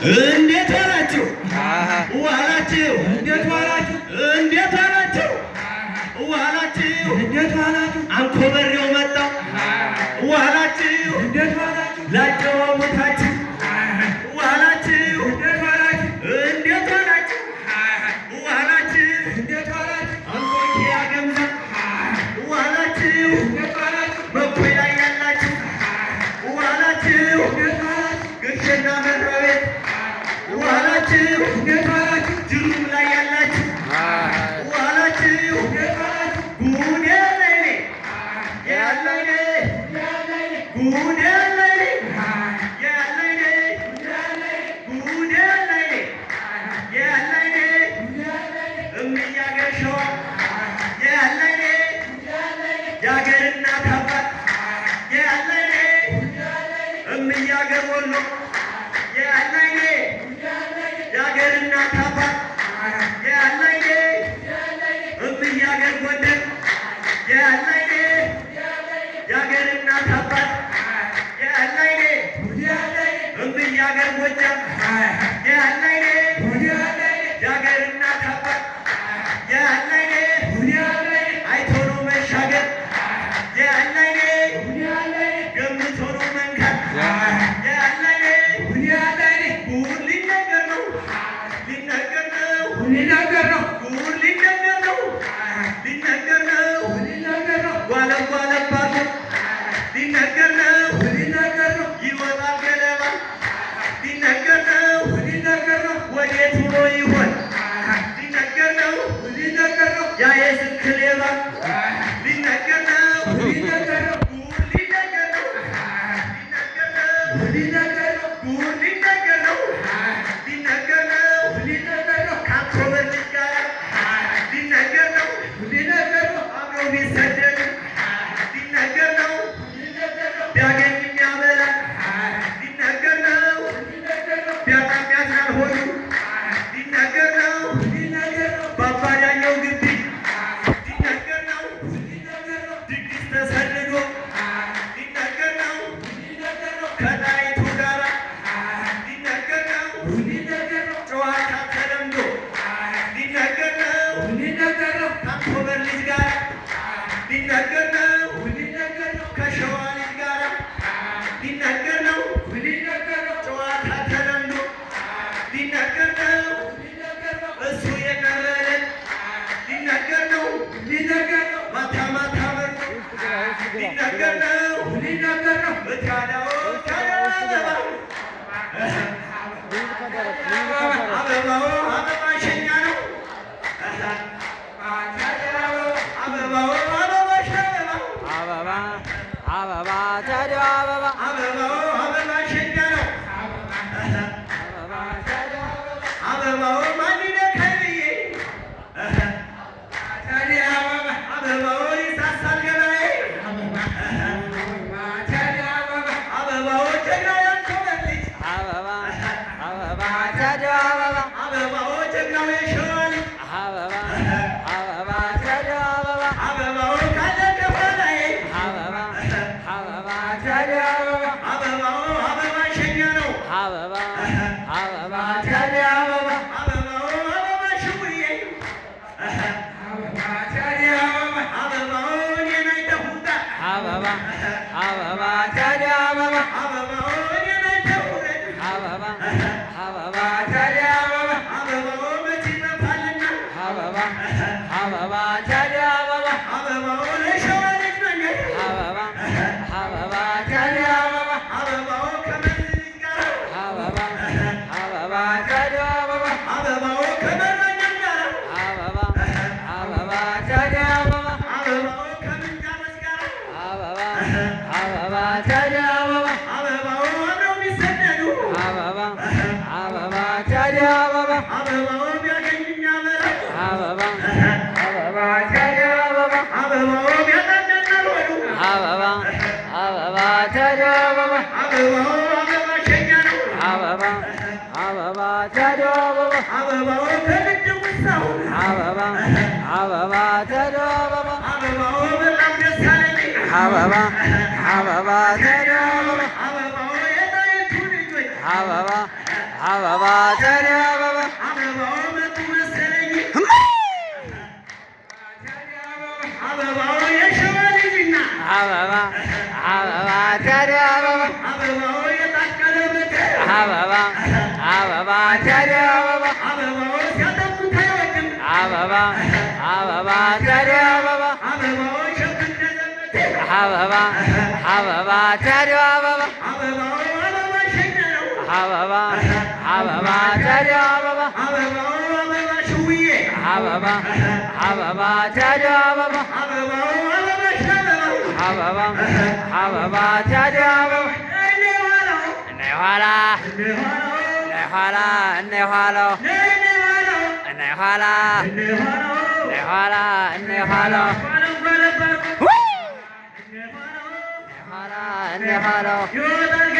እንዴት ዋላችሁ? ዋላችሁ? እንዴት ዋላችሁ? እንዴት ዋላችሁ? ዋላችሁ? እንዴት ዋላችሁ? አንኮበሬው መጣው ዋላችሁ? እንዴት ዋላችሁ? ላጨዋወታችሁ ዋላችሁ? እንዴት ዋላችሁ? እንዴት ዋላችሁ? ዋላችሁ? እንዴት ዋላችሁ? አንኮኪያ ገምዛ ዋላችሁ? እንዴት ዋላችሁ? በኩይ ላይ ያላችሁ ዋላችሁ? እንዴት ዋላችሁ? ግሽና መራቤት ዋላችሁ? እንዴት ዋላችሁ? ጅሩም ላይ ያላችሁ ዋላችሁ? እንዴት ዋላችሁ? ጉድ ያለኔ ያለኔ ጉድ ያለኔ ያለኔ ጉድ ያለኔ ያለኔ እምያገሸዋ ያለኔ የአገር እናት አባት ያለኔ እምያገር ወሎ ያለኔ የአገር እናት አባት ያለኔ እምያገር ጎንደር ያለኔ የአገር እናት አባት ያለኔ እምያገር ጎጃም ያለኔ የአገር እናት አባት ያለኔ አይቶ ነው መሻገር ያለኔ ገምቶ ነው መንካት ያለኔ ጉድ ሊነገር ነው ሊነገር ነው ሊነገር ነው ጉድ ሊነገር ነው ሊነገር ነው ሊነገር ነው ጓለም ጓለም ባቱ ሊነገር ነው ሊነገር ነው ይወጣል ገለባ ሊነገር ነው ሊነገር ነው ወዴት ውሎ ይሆን ሊነገር ነው ሊነገር ነው ያ የስልክ ሌባ ሊነገር ነው ሊነገር ነው ጉድ ሊነገር ነው ሊነገር ነው ሊነገር ነው ጉድ ሊነገር ነው ሊነገር ነው ሊነገር ነው ከአንኮበር ልጅ ጋር ሊነገር ነው ሊነገር ነው አብረው ቢሰደዱ ሊነገር ነው ቢያገኝ የሚያበላ ሊነገር ነው ቢያጣም ያዝናል ሆዱ ሊነገር ነው በአባዳኛው ግቢ ሊነገር ነው ድግስ ተሰድዶ ሊነገር ነው ከጣይቱ ጋራ ሊነገር ነው ጨዋታ ተለምዶ ሊነገር ነው ከአንኮበር ልጅ ጋር ሊነገር ነው ከሸዋ ልጅ ጋር ሊነገር ነው ጨዋታ ተለምዶ ሊነገር ነው እሱ የቀረለን ሊነገር ነው ማታ ማታ መርጦ ሊነገር ነው እታዳው አበባው አበባ ሸኛ ነው አበባው አበባ ሸኛ ነው አበባ ታዲያ አበባ አበባው አበባ ሸኛ ነው አበባው ማን ይነካል ብዬ አበባው ይሳሳል ገላዬ አበባው ጀግናው ያንኮበር ልጅ አበባ ታዲያ አበባ አበባው ጀግናው የሸዋ ልጅ አበባ ታዲያ አበባ አበባው ካለቀ በላይ አበባ ታዲያ አበባ አበባው አበባ ሸኛ ነው አበባ ታዲያ አበባ አበባው አበባ ሽውዬ አበባው እኔን አይተሁታ አበባ ታዲያ አበባ አበባው እኔን አይተሁረኝ አበባ ታዲያ አበባ አበባው መች ይጠፋልና አበባ ታዲያ አበባ አበባው ለሸዋ ልጅ መንገድ አበባ ታዲያ አበባ አበባው ከመንዝ ልጅ ጋር አበባ ታዲያ አበባ አበባው ከመራኛም ጋር አበባ ታዲያ አበባ አበባው ከምንጃመች ጋር አበባ ታዲያ አበባ አበባው አብረው ቢሰደዱ አበባ ታዲያ አበባ አበባው ቢያገኝ የሚያበላ አበባ ታዲያ አበባ አበባው ቢያጣም ያዝናል ሆዱ አበባ ታዲያ አበባ አበባው አበባ ሸኛ ነው አበባ ታዲያ አበባ አበባው ከግድ ውሳው አበባ ታዲያ አበባ አበባው በጣም ደስ አለኝ አበባ ታዲያ አበባ አበባው የጣይቱ ልጆች አበባ አበባ ቸሪ አበባ አበባው መጡ መሰለኝ አበባው የሸዋ ልጅና አበባ አበባ ቸሪ አበባ አበባው የታቀለበት አበባ አበባ ቸሪ አበባ አበባው ሲያጠቁት አይወድም አበባ አበባ ቸሪ አበባ አበባው ሸፍነዘበት አበባ አበባ ቸሪ አበባ አበባው አበባ ሸኛ ነው አበባ አበባ ቸሪ አበባ አበባው አበባ ሽውዬ አበባ አበባ ቸሪ አበባ አበባው አበባ ሸበባው አበባ አበባ ቸሪ አበባ እኔ ዋላው እኔ ኋላ እኔ ዋላው እኔ ኋላ እኔ ኋላው እኔ ዋላው እኔ ኋላ እኔ ዋላው እኔ ኋላ እኔ ኋላው ባለም ባለም ባለም እኔ ኋላ እኔ ኋላው ይወጣል